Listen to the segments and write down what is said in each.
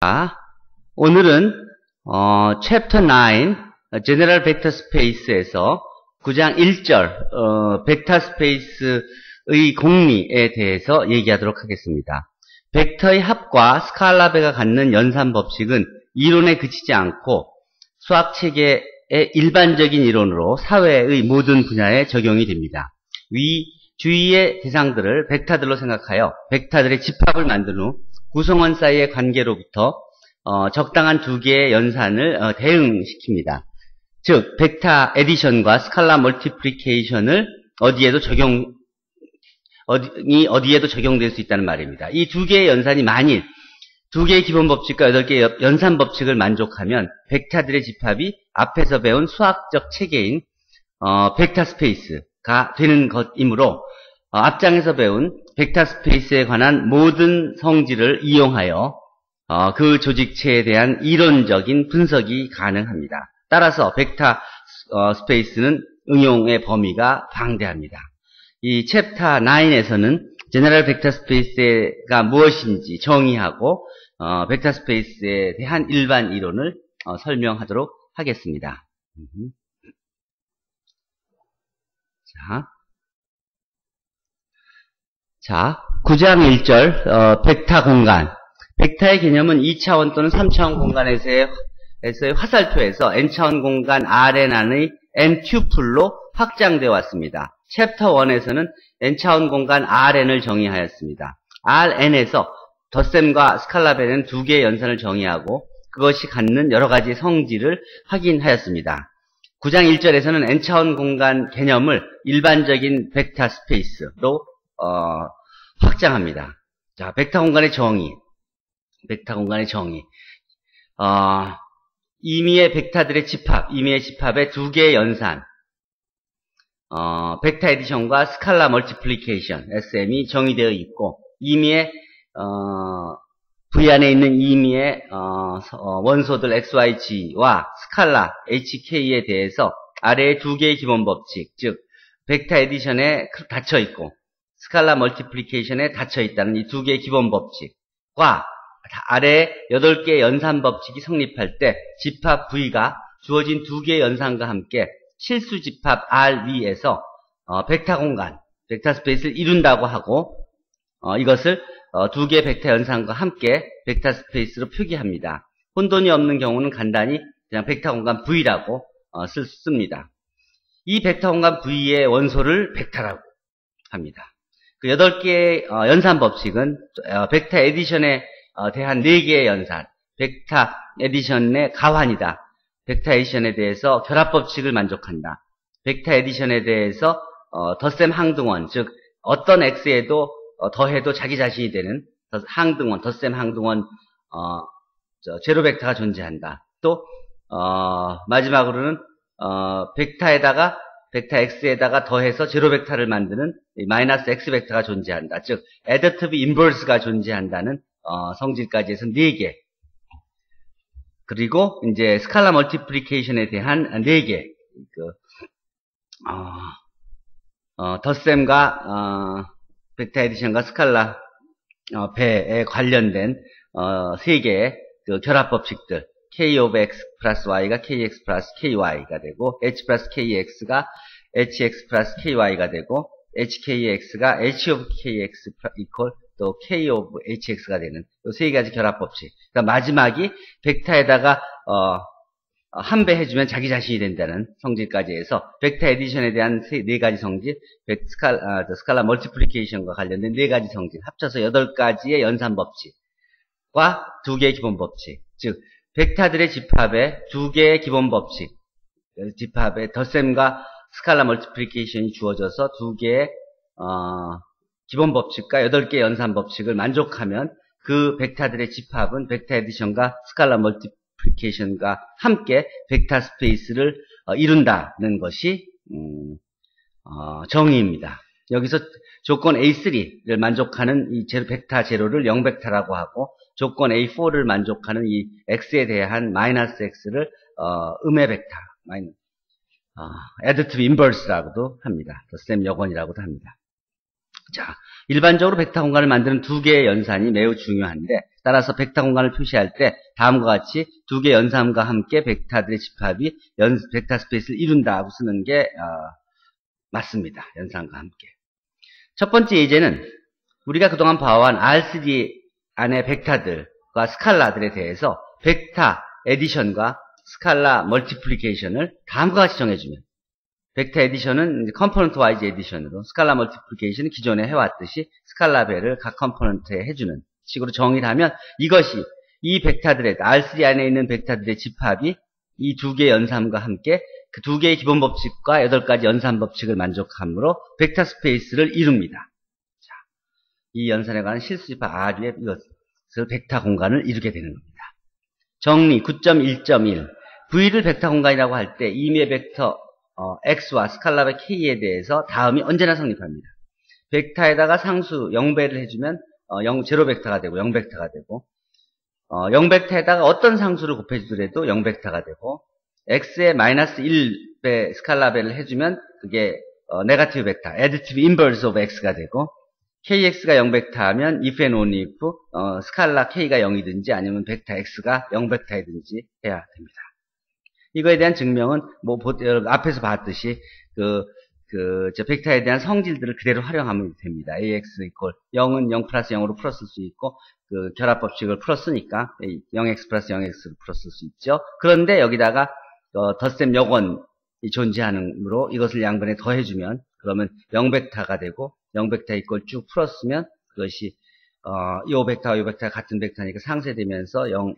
자, 오늘은 챕터 9 제너럴 벡터 스페이스에서 9장 1절 벡터 스페이스의 공리에 대해서 얘기하도록 하겠습니다. 벡터의 합과 스칼라베가 갖는 연산 법칙은 이론에 그치지 않고 수학체계의 일반적인 이론으로 사회의 모든 분야에 적용이 됩니다. 위 주위의 대상들을 벡터들로 생각하여 벡터들의 집합을 만든 후 구성원 사이의 관계로부터 적당한 두 개의 연산을 대응시킵니다. 즉 벡터 에디션과 스칼라 멀티플리케이션을 어디에도 적용될 수 있다는 말입니다. 이 두 개의 연산이 만일 두 개의 기본 법칙과 8개의 연산 법칙을 만족하면 벡터들의 집합이 앞에서 배운 수학적 체계인 벡터 스페이스가 되는 것이므로 앞장에서 배운 벡터 스페이스에 관한 모든 성질을 이용하여 그 조직체에 대한 이론적인 분석이 가능합니다. 따라서 벡터 스페이스는 응용의 범위가 방대합니다. 이 챕터 9에서는 제너럴 벡터 스페이스가 무엇인지 정의하고 벡터 스페이스에 대한 일반 이론을 설명하도록 하겠습니다. 자, 9장 1절 벡터 공간. 벡터의 개념은 2차원 또는 3차원 공간에서의 화살표에서 n차원 공간 Rn 안의 n튜플로 확장되어 왔습니다. 챕터 1에서는 n차원 공간 Rn을 정의하였습니다. Rn에서 덧셈과 스칼라베는 두 개의 연산을 정의하고 그것이 갖는 여러 가지 성질을 확인하였습니다. 9장 1절에서는 n차원 공간 개념을 일반적인 벡터 스페이스로 확장합니다. 자, 벡터 공간의 정의. 임의의 벡터들의 집합, 임의의 집합의 두 개의 연산, 벡터 에디션과 스칼라 멀티플리케이션, SM이 정의되어 있고, 임의의, V 안에 있는 임의의, 원소들 XYG와 스칼라 HK에 대해서 아래의 두 개의 기본 법칙, 즉, 벡터 에디션에 닫혀 있고, 스칼라 멀티플리케이션에 닫혀 있다는 이 두 개의 기본 법칙과 아래 8개의 연산 법칙이 성립할 때 집합 V가 주어진 두 개의 연산과 함께 실수 집합 R 위에서 벡터 공간, 벡터 스페이스를 이룬다고 하고 이것을 두 개의 벡터 연산과 함께 벡터 스페이스로 표기합니다. 혼돈이 없는 경우는 간단히 그냥 벡터 공간 V라고 씁니다. 이 벡터 공간 V의 원소를 벡터라고 합니다. 그 8개의 연산 법칙은 벡터 에디션에 대한 4개의 연산, 벡터 에디션의 가환이다. 벡터 에디션에 대해서 결합 법칙을 만족한다. 벡터 에디션에 대해서 덧셈 항등원, 즉 어떤 x에도 더해도 자기 자신이 되는 항등원, 덧셈 항등원 제로 벡터가 존재한다. 또 마지막으로는 벡터 x에다가 더해서 제로 벡터를 만드는 마이너스 x 벡터가 존재한다. 즉 애더티브 인버스가 존재한다는 성질까지 해서 4개. 그리고 이제 스칼라 멀티플리케이션에 대한 4개. 덧셈과 벡터 에디션과 스칼라 배에 관련된 3개의 그 결합 법칙들. k of x 플러스 y가 kx 플러스 ky가 되고 h 플러스 kx가 hx 플러스 ky가 되고 hkx가 h of kx 이퀄 또 k of hx가 되는 이 3가지 결합 법칙. 그러니까 마지막이 벡터에다가 한 배 해주면 자기 자신이 된다는 성질까지 해서 벡터 에디션에 대한 4가지 성질, 스칼라 멀티플리케이션과 관련된 4가지 성질 합쳐서 8가지의 연산 법칙과 2개의 기본 법칙. 즉 벡터들의 집합에 2개의 기본 법칙, 집합에 덧셈과 스칼라 멀티플리케이션이 주어져서 2개의 기본 법칙과 8개의 연산 법칙을 만족하면 그 벡터들의 집합은 벡터 에디션과 스칼라 멀티플리케이션과 함께 벡터 스페이스를 이룬다는 것이 정의입니다. 여기서 조건 A3를 만족하는 이 벡터 제로를 0벡터라고 하고 조건 A4를 만족하는 이 x에 대한 마이너스 x를 음의 벡터, additive inverse라고도 합니다. 덧셈 여건이라고도 합니다. 자, 일반적으로 벡터 공간을 만드는 두 개의 연산이 매우 중요한데, 따라서 벡터 공간을 표시할 때 다음과 같이 두 개의 연산과 함께 벡터들의 집합이 벡터 스페이스를 이룬다고 쓰는 게 맞습니다. 연산과 함께. 첫 번째 예제는 우리가 그동안 봐온 R3 안의 벡터들과 스칼라들에 대해서 벡터 에디션과 스칼라 멀티플리케이션을 다음과 같이 정해주면, 벡터 에디션은 컴포넌트 와이즈 에디션으로, 스칼라 멀티플리케이션은 기존에 해왔듯이 스칼라별을 각 컴포넌트에 해주는 식으로 정의를 하면, 이것이 이 벡터들의 R3 안에 있는 벡터들의 집합이 이 두 개의 연산과 함께 그 두 개의 기본 법칙과 8가지 연산 법칙을 만족함으로 벡터 스페이스를 이룹니다. 자, 이 연산에 관한 실수 집합 R의 이것을 벡터 공간을 이루게 되는 겁니다. 정리 9.1.1 V를 벡터 공간이라고 할 때 임의 벡터 X와 스칼라의 K에 대해서 다음이 언제나 성립합니다. 벡터에다가 상수 0배를 해주면 0벡터가 되고 0벡터가 되고 0벡터에다가 어떤 상수를 곱해주더라도 0벡터가 되고 X에 마이너스 1배 스칼라배를 해주면 그게 네거티브 벡터, additive inverse of X가 되고 KX가 0벡터 하면 if and only if 스칼라 K가 0이든지 아니면 벡터 X가 0벡터이든지 해야 됩니다. 이거에 대한 증명은 뭐 앞에서 봤듯이 저 벡터에 대한 성질들을 그대로 활용하면 됩니다. AX 이퀄 0은 0 플러스 0으로 풀었을 수 있고 그 결합법칙을 풀었으니까 0x 플러스 0x를 풀었을 수 있죠. 그런데 여기다가 덧셈 요건이 존재하므로 이것을 양변에 더해주면 그러면 0벡터가 되고 0벡터 이퀄 쭉 풀었으면 그것이 요 벡터와 요 벡터가 같은 벡터니까 상쇄되면서 0x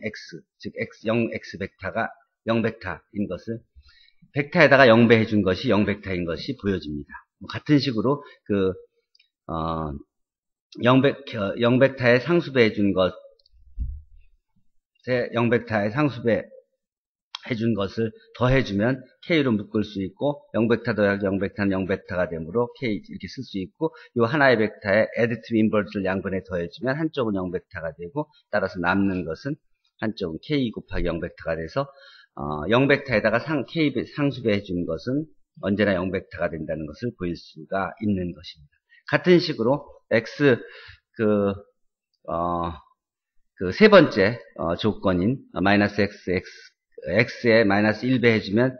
즉 0x 벡터가 0벡터인 것을 벡터에다가 0배 해준 것이 0벡터인 것이 보여집니다. 같은 식으로 0벡터에 상수배 해준 것에 0벡터에 상수배 해준 것을 더해주면 K로 묶을 수 있고 0벡터 더하기 0벡터는 0벡터가 되므로 K 이렇게 쓸 수 있고 이 하나의 벡터에 additive inverse를 양변에 더해주면 한쪽은 0벡터가 되고 따라서 남는 것은 한쪽은 K 곱하기 0벡터가 돼서 0벡터에다가 K 상수배 해준 것은 언제나 0벡터가 된다는 것을 보일 수가 있는 것입니다. 같은 식으로 X 세 번째 조건인 마이너스 X에 마이너스 1배 해주면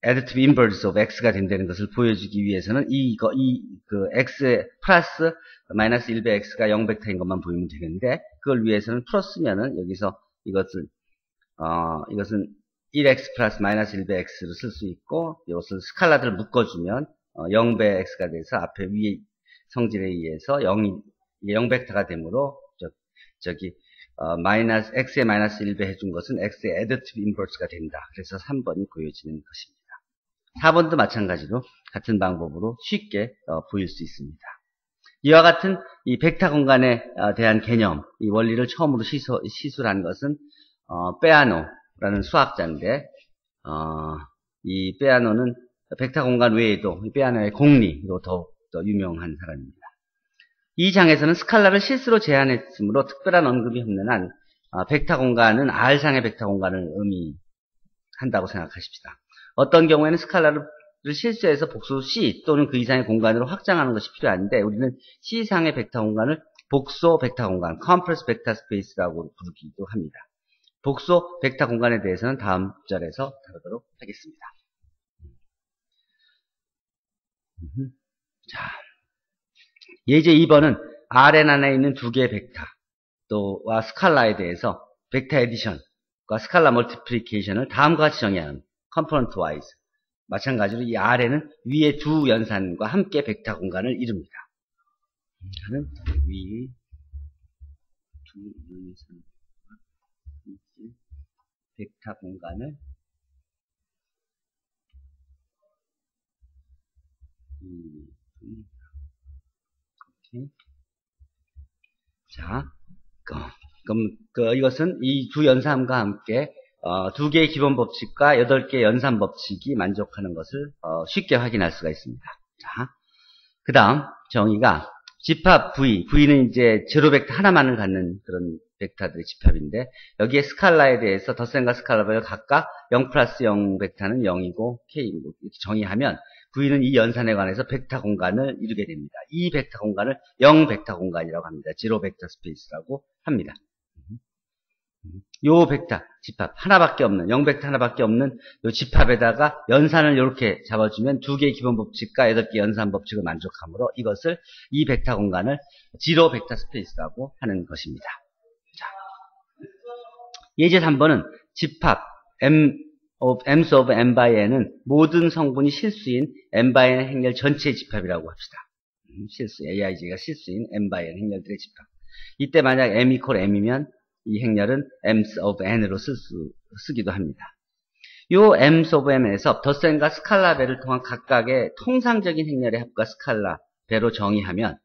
additive inverse of X가 된다는 것을 보여주기 위해서는 X에 플러스 마이너스 1배 X가 0벡터인 것만 보이면 되는데 그걸 위해서는 풀었으면은 여기서 이것은 1x 플러스 마이너스 1배 X를 쓸 수 있고 이것을 스칼라들을 묶어주면 0배 X가 돼서 앞에 위에 성질에 의해서 0벡터가 되므로 마이너스 X에 마이너스 1배 해준 것은 X의 additive inverse가 된다. 그래서 3번이 보여지는 것입니다. 4번도 마찬가지로 같은 방법으로 쉽게 보일 수 있습니다. 이와 같은 이 벡터 공간에 대한 개념, 이 원리를 처음으로 시술한 것은 빼아노라는 수학자인데 이 빼아노는 벡터 공간 외에도 빼아노의 공리로 더욱더 유명한 사람입니다. 이 장에서는 스칼라를 실수로 제한했으므로 특별한 언급이 없는 한 벡터 공간은 R상의 벡터 공간을 의미한다고 생각하십시다. 어떤 경우에는 스칼라를 실수해서 복수 C 또는 그 이상의 공간으로 확장하는 것이 필요한데 우리는 C상의 벡터 공간을 복소 벡터 공간, 컴프레스 벡터 스페이스라고 부르기도 합니다. 복소 벡터 공간에 대해서는 다음 절에서 다루도록 하겠습니다. 자, 예제 2번은 Rn 안에 있는 두 개의 벡터 또와 스칼라에 대해서 벡터 에디션과 스칼라 멀티플리케이션을 다음과 같이 정의하는 컴포넌트 와이즈. 마찬가지로 이 Rn은 위의 두 연산과 함께 벡터 공간을 이룹니다. 저는 위의 두 연산과 함께 벡터 공간을 이렇게. 자, 그럼 이것은 이 두 연산과 함께 두 개의 기본 법칙과 8개의 연산 법칙이 만족하는 것을 쉽게 확인할 수가 있습니다. 자, 그 다음 정의가 집합 V는 이제 제로 벡터 하나만을 갖는 그런 벡터들의 집합인데 여기에 스칼라에 대해서 덧셈과 스칼라별 각각 0 플러스 0 벡터는 0이고 K이고 이렇게 정의하면 V는 이 연산에 관해서 벡터 공간을 이루게 됩니다. 이 벡터 공간을 0 벡터 공간이라고 합니다. 제로 벡터 스페이스라고 합니다. 요 벡터 집합 하나밖에 없는 0 벡터 하나밖에 없는 요 집합에다가 연산을 이렇게 잡아주면 두 개의 기본 법칙과 8개의 연산 법칙을 만족하므로 이것을 이 벡터 공간을 제로 벡터 스페이스라고 하는 것입니다. 자, 예제 3번은 집합 m's of n by n은 모든 성분이 실수인 n by n 행렬 전체의 집합이라고 합시다. 실수, AIJ가 실수인 n by n 행렬들의 집합. 이때 만약 m equal m이면 이 행렬은 m's of n으로 쓰기도 합니다. 요 m's of n에서 덧셈과 스칼라 배를 통한 각각의 통상적인 행렬의 합과 스칼라 배로 정의하면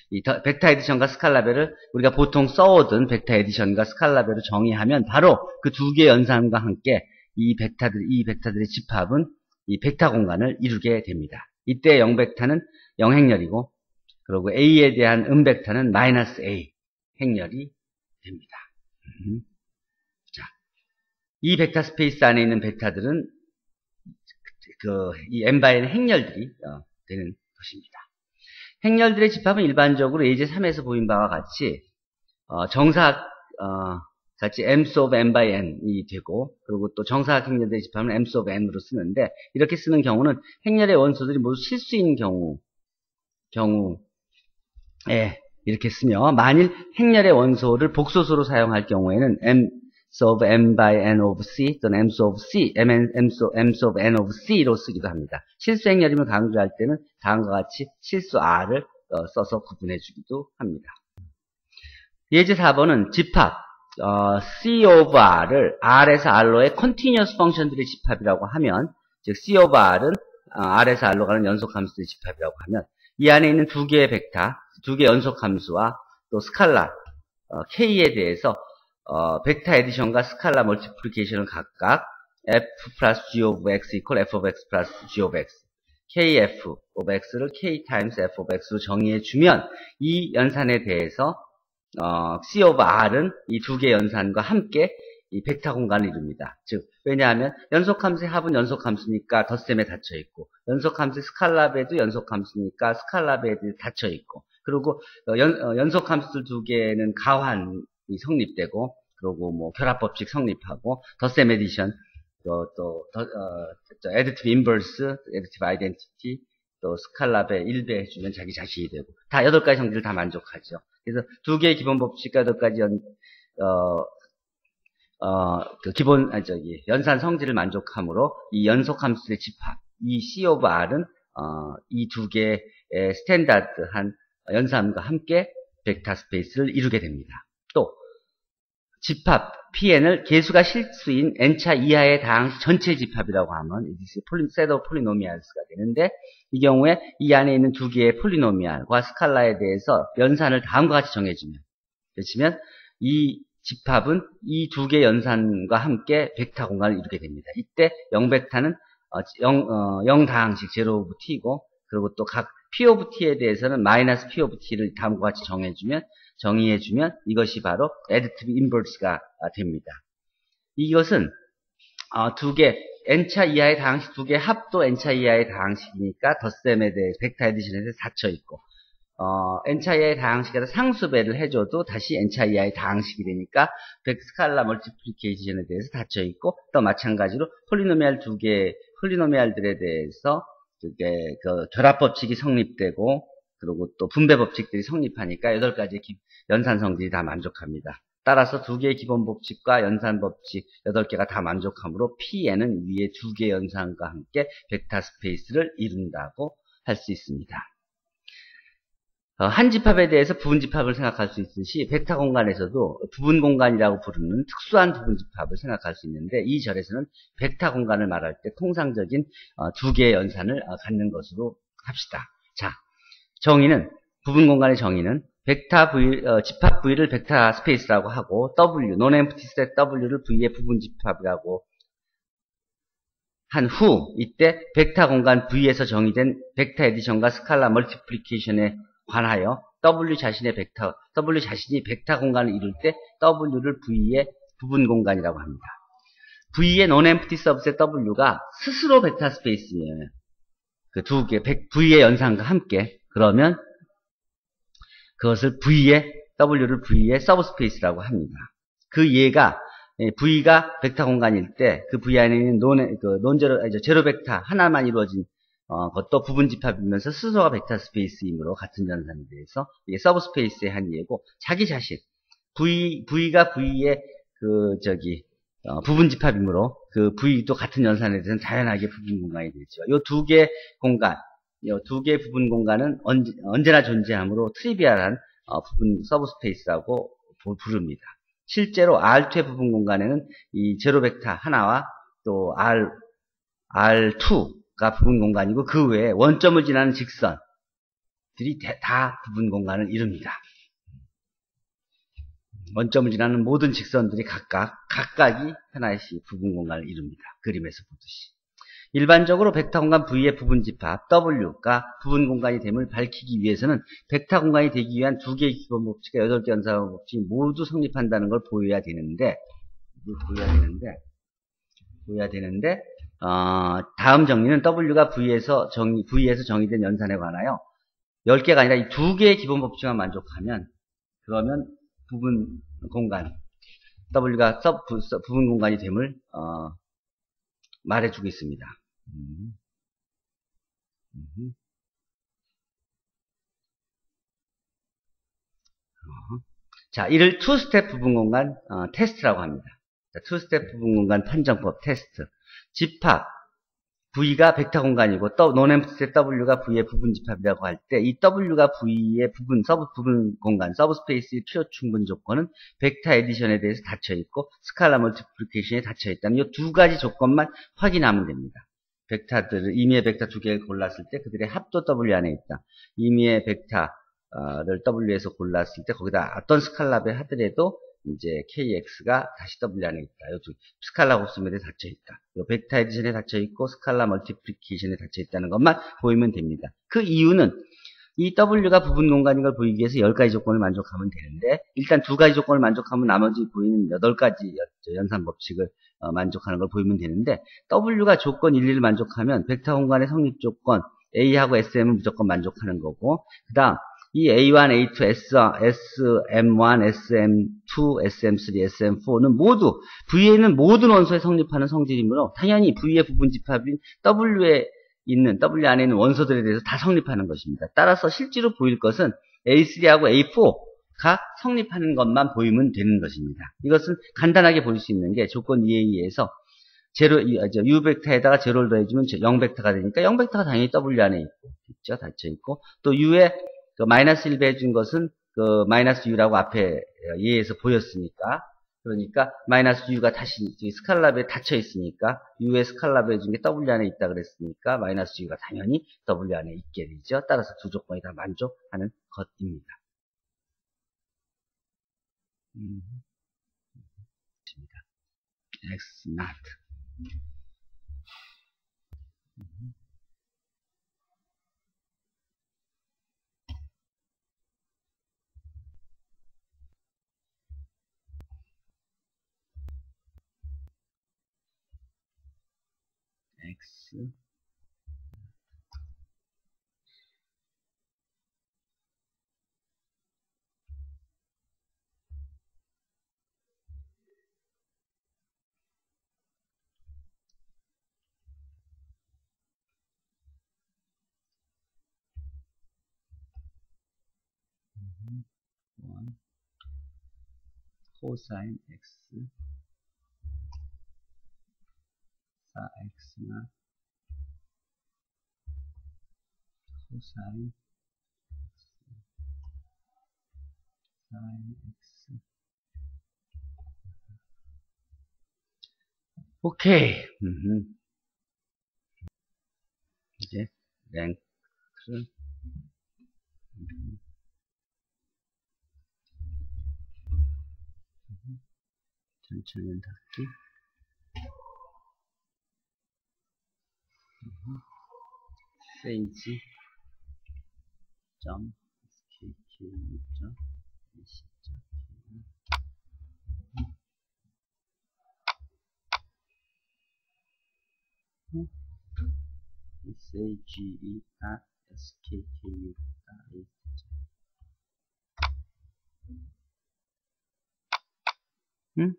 이 벡터 에디션과 스칼라 배를 우리가 보통 써오던 벡터 에디션과 스칼라 배로 정의하면 바로 그 두 개의 연산과 함께 이 벡터들의 집합은 이 벡터 공간을 이루게 됩니다. 이때 0벡터는 0행렬이고 그리고 A에 대한 음벡터는 마이너스 A 행렬이 됩니다. 자, 이 벡터 스페이스 안에 있는 벡터들은 이 n by n 행렬들이 되는 것입니다. 행렬들의 집합은 일반적으로 예제 3에서 보인 바와 같이 같이 m's of n by n이 되고 그리고 또 정사각 행렬들의 집합은 m's of n으로 쓰는데 이렇게 쓰는 경우는 행렬의 원소들이 모두 실수인 경우에 이렇게 쓰며 만일 행렬의 원소를 복소수로 사용할 경우에는 m's of n by n of c 또는 m's of n of c로 쓰기도 합니다. 실수 행렬임을 강조할 때는 다음과 같이 실수 r을 써서 구분해 주기도 합니다. 예제 4번은 집합 C of R을 R에서 R로의 continuous function들의 집합이라고 하면 즉 C of R은 R에서 R로 가는 연속함수들의 집합이라고 하면 이 안에 있는 두 개의 벡터, 두 개의 연속함수와 또 스칼라 K에 대해서 벡터 에디션과 스칼라 멀티플리케이션을 각각 F 플러스 G of X equal F of X 플러스 G of X KF of X를 K times F of X로 정의해주면 이 연산에 대해서 C of R은 이 두 개의 연산과 함께 이 벡터 공간을 이룹니다. 즉, 왜냐하면 연속함수의 합은 연속함수니까 덧셈에 닫혀있고, 연속함수의 스칼라배도 연속함수니까 스칼라배에 닫혀있고, 그리고 연속함수들 두 개는 가환이 성립되고, 그리고 뭐 결합법칙 성립하고, 덧셈 에디션, additive inverse, additive identity, 또 스칼라배 1배 해주면 자기 자신이 되고 다 8가지 성질을 다 만족하죠. 그래서 두 개의 기본 법칙과 8가지 연산 성질을 만족하므로 이 연속 함수의 집합, 이 C of R은 이 두 개의 스탠다드한 연산과 함께 벡터 스페이스를 이루게 됩니다. 또 집합 Pn을 개수가 실수인 n차 이하의 다항식 전체 집합이라고 하면 set of polynomials가 되는데 이 경우에 이 안에 있는 두 개의 폴리노미알과 스칼라에 대해서 연산을 다음과 같이 정해주면 이 집합은 이 두 개의 연산과 함께 벡터 공간을 이루게 됩니다. 이때 0벡터는 0다항식 0 of t이고 그리고 또 각 p of t에 대해서는 마이너스 p of t를 다음과 같이 정의해주면 이것이 바로 additive inverse가 됩니다. 이것은 두 개 n차 이하의 다항식 두 개 합도 n차 이하의 다항식이니까 덧셈에 대해 벡터 에디션에 대해서 닫혀있고 n차 이하의 다항식에다 상수배를 해줘도 다시 n차 이하의 다항식이 되니까 스칼라 멀티플리케이션에 대해서 닫혀있고 또 마찬가지로 폴리노미알 두 개의 폴리노미알들에 대해서 그 결합법칙이 성립되고 그리고 또 분배법칙들이 성립하니까 8가지 연산 성질이 다 만족합니다. 따라서 두 개의 기본 법칙과 연산 법칙 8개가 다 만족하므로 Pn은 위에 두 개의 연산과 함께 벡터 스페이스를 이룬다고 할 수 있습니다. 한 집합에 대해서 부분 집합을 생각할 수 있듯이 벡터 공간에서도 부분 공간이라고 부르는 특수한 부분 집합을 생각할 수 있는데 이 절에서는 벡터 공간을 말할 때 통상적인 두 개의 연산을 갖는 것으로 합시다. 자, 정의는 부분 공간의 정의는 벡터 집합 V를 벡터 스페이스라고 하고 W, non-empty set W를 V의 부분 집합이라고 한 후 이때 벡터 공간 V에서 정의된 벡터 에디션과 스칼라 멀티플리케이션에 관하여 W 자신이 벡터 공간을 이룰 때 W를 V의 부분 공간이라고 합니다. V의 non-empty subset W가 스스로 벡터 스페이스예요. 그 두 개, V의 연산과 함께, 그러면 그것을 W를 V의 서브스페이스라고 합니다. 그 예가, V가 벡터 공간일 때, 그 V 안에 있는 제로 벡터 하나만 이루어진 것도 부분 집합이면서 스스로가 벡터 스페이스이므로 같은 연산에 대해서 이게 서브스페이스의 한 예고, 자기 자신, V가 V의 부분 집합이므로 그 V도 같은 연산에 대해서는 당연하게 부분 공간이 되죠. 요 두 개 공간, 요 두 개 부분 공간은 언제나 존재하므로 트리비얼한 부분 서브스페이스라고 부릅니다. 실제로 R2의 부분 공간에는 이 제로 벡터 하나와 또 R2가 부분 공간이고 그 외에 원점을 지나는 직선들이 다 부분 공간을 이룹니다. 원점을 지나는 모든 직선들이 각각이 하나씩 부분 공간을 이룹니다. 그림에서 보듯이. 일반적으로 벡터 공간 V의 부분 집합 W가 부분 공간이 됨을 밝히기 위해서는 벡터 공간이 되기 위한 두 개의 기본 법칙과 8개 연산 법칙이 모두 성립한다는 걸 보여야 되는데 다음 정리는 W가 V에서 정의된 연산에 관하여 10개가 아니라 이 두 개의 기본 법칙만 만족하면 그러면 부분 공간 W가 부분 공간이 됨을 말해주고 있습니다. 자, 이를 투스텝 부분 공간 테스트라고 합니다. 자, 투스텝 부분 공간 판정법 테스트. 집합 V가 벡터 공간이고 논엠프셋 W가 V의 부분 집합이라고 할 때 이 W가 V의 부분 공간 서브스페이스의 필요 충분 조건은 벡터 에디션에 대해서 닫혀있고 스칼라 멀티플리케이션에 닫혀있다는 이 두 가지 조건만 확인하면 됩니다. 임의의 벡터 두 개를 골랐을 때 그들의 합도 W 안에 있다. 임의의 벡터를 W에서 골랐을 때 거기다 어떤 스칼라배 하더라도 이제 KX가 다시 W 안에 있다. 요 스칼라 곱셈에 닫혀있다. 요 벡터 에디션에 닫혀있고 스칼라 멀티플리케이션에 닫혀있다는 것만 보이면 됩니다. 그 이유는 이 W가 부분 공간인 걸 보이기 위해서 10가지 조건을 만족하면 되는데 일단 2가지 조건을 만족하면 나머지 보이는 8가지 연산 법칙을 만족하는 걸 보이면 되는데 W가 조건 1, 2를 만족하면 벡터 공간의 성립 조건 A하고 SM은 무조건 만족하는 거고 그 다음 이 A1, A2, SM1, SM2, SM3, SM4는 모두 V에 있는 모든 원소에 성립하는 성질이므로 당연히 V의 부분 집합인 W 안에 있는 원소들에 대해서 다 성립하는 것입니다. 따라서 실제로 보일 것은 A3하고 A4가 성립하는 것만 보이면 되는 것입니다. 이것은 간단하게 볼 수 있는 게 조건 2에 의해서 U 벡터에다가 제로를 더해주면 0 벡터가 되니까 0 벡터가 당연히 W 안에 있죠. 닫혀있고 또 U에 마이너스 1 배해준 것은 마이너스 U라고 앞에 예에서 보였으니까 그러니까 마이너스 U가 다시 스칼라베에 닫혀 있으니까 U의 스칼라베 중에 W 안에 있다 그랬으니까 마이너스 U가 당연히 W 안에 있게 되죠. 따라서 두 조건이 다 만족하는 것입니다. X not X 코사인 X 4X나 코사인 X 오케이. 이제 랭크를 전체는 닫기 세이지 점 skq 점 ac 점 sage.skku. 응?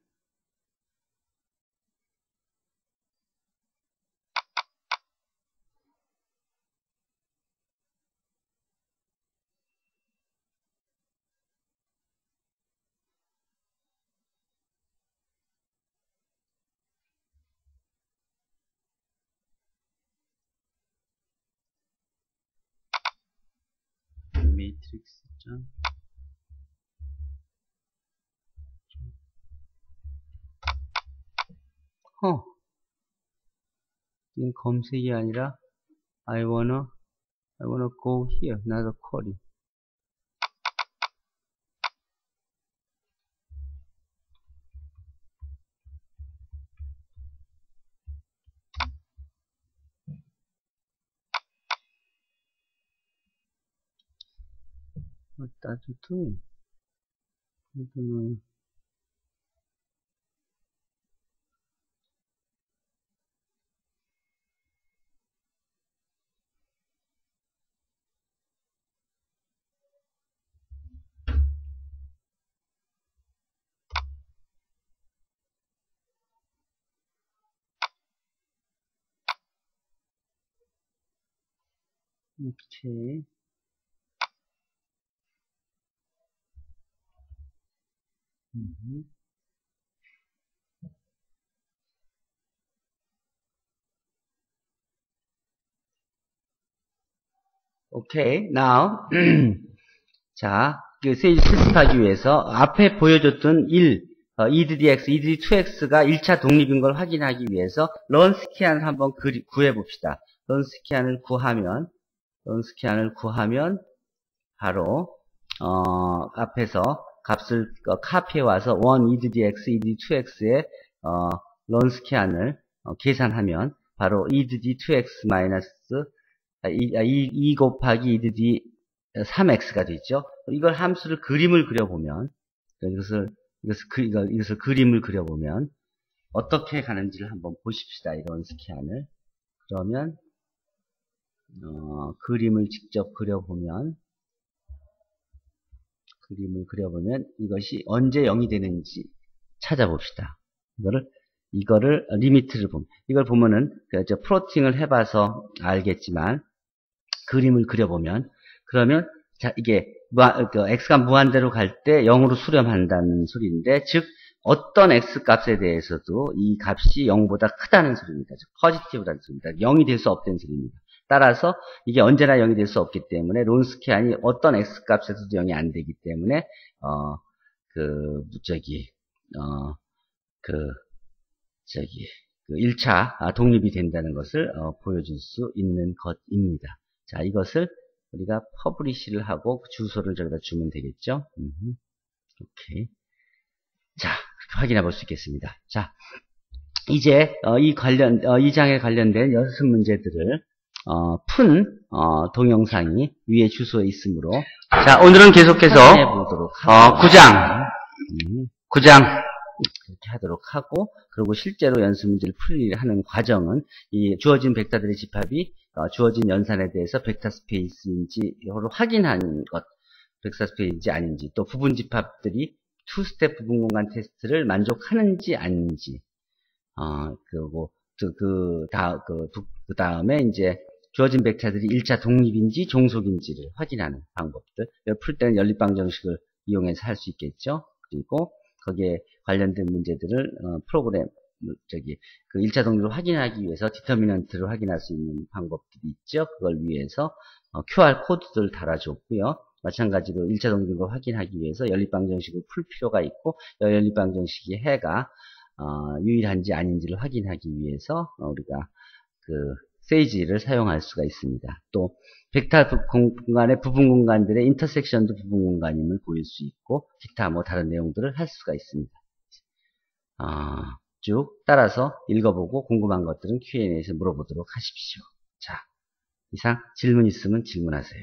매트릭스 점 이건 검색이 아니라 I wanna go here, not a query. What are you doing? I don't know. 오케이. 오케이. Now 자, 그 세이지 실습하기 위해서 앞에 보여줬던 1, EDDX, EDD2X가 1차 독립인 걸 확인하기 위해서 런스키안을 한번 구해봅시다. 런스키안을 구하면 바로 앞에서 값을 카피해와서 1 EDDX, EDD2X의 런스키안을 계산하면 바로 EDD2X 마이너스 2 곱하기 EDD 3x가 되죠. 이걸 함수를 그림을 그려보면 이것을 그림을 그려보면 어떻게 가는지를 한번 보십시다. 이런 스키안을 그러면 그림을 직접 그려보면 이것이 언제 0이 되는지 찾아봅시다. 이거를 리미트를 보면 이걸 보면은 플로팅을 해봐서 알겠지만 그림을 그려보면 그러면 자 이게 x가 무한대로 갈 때 0으로 수렴한다는 소리인데 즉 어떤 x 값에 대해서도 이 값이 0보다 크다는 소리입니다. 즉 포지티브라는 소리입니다. 0이 될 수 없다는 소리입니다. 따라서 이게 언제나 0이 될 수 없기 때문에 론스키안이 어떤 x 값에서도 0이 안 되기 때문에 그 1차 독립이 된다는 것을 보여줄 수 있는 것입니다. 자, 이것을 우리가 퍼블리시를 하고 주소를 저기다 주면 되겠죠? 오케이. 자, 확인해 볼 수 있겠습니다. 자, 이제 이 장에 관련된 연습 문제들을 푼 동영상이 위에 주소에 있으므로 자, 오늘은 계속해서 9장 그렇게 하도록 하고 그리고 실제로 연습 문제를 풀이하는 과정은 이 주어진 벡터들의 집합이 주어진 연산에 대해서 벡터 스페이스인지 이걸 확인하는 것, 벡터 스페이스인지 아닌지 또 부분 집합들이 투스텝 부분 공간 테스트를 만족하는지 아닌지 그리고 그 다음에 이제 주어진 벡터들이 1차 독립인지 종속인지를 확인하는 방법들 풀 때는 연립방 정식을 이용해서 할 수 있겠죠. 그리고 거기에 관련된 문제들을 프로그램 그 1차 독립을 확인하기 위해서 디터미넌트를 확인할 수 있는 방법들이 있죠. 그걸 위해서 QR 코드들을 달아줬고요. 마찬가지로 1차 독립을 확인하기 위해서 연립방 정식을 풀 필요가 있고 연립방 정식이 해가 유일한지 아닌지를 확인하기 위해서 우리가 그 세이지를 사용할 수가 있습니다. 또 벡터 공간의 부분 공간들의 인터섹션도 부분 공간임을 보일 수 있고 기타 뭐 다른 내용들을 할 수가 있습니다. 쭉 따라서 읽어보고 궁금한 것들은 Q&A에서 물어보도록 하십시오. 자, 이상 질문 있으면 질문하세요.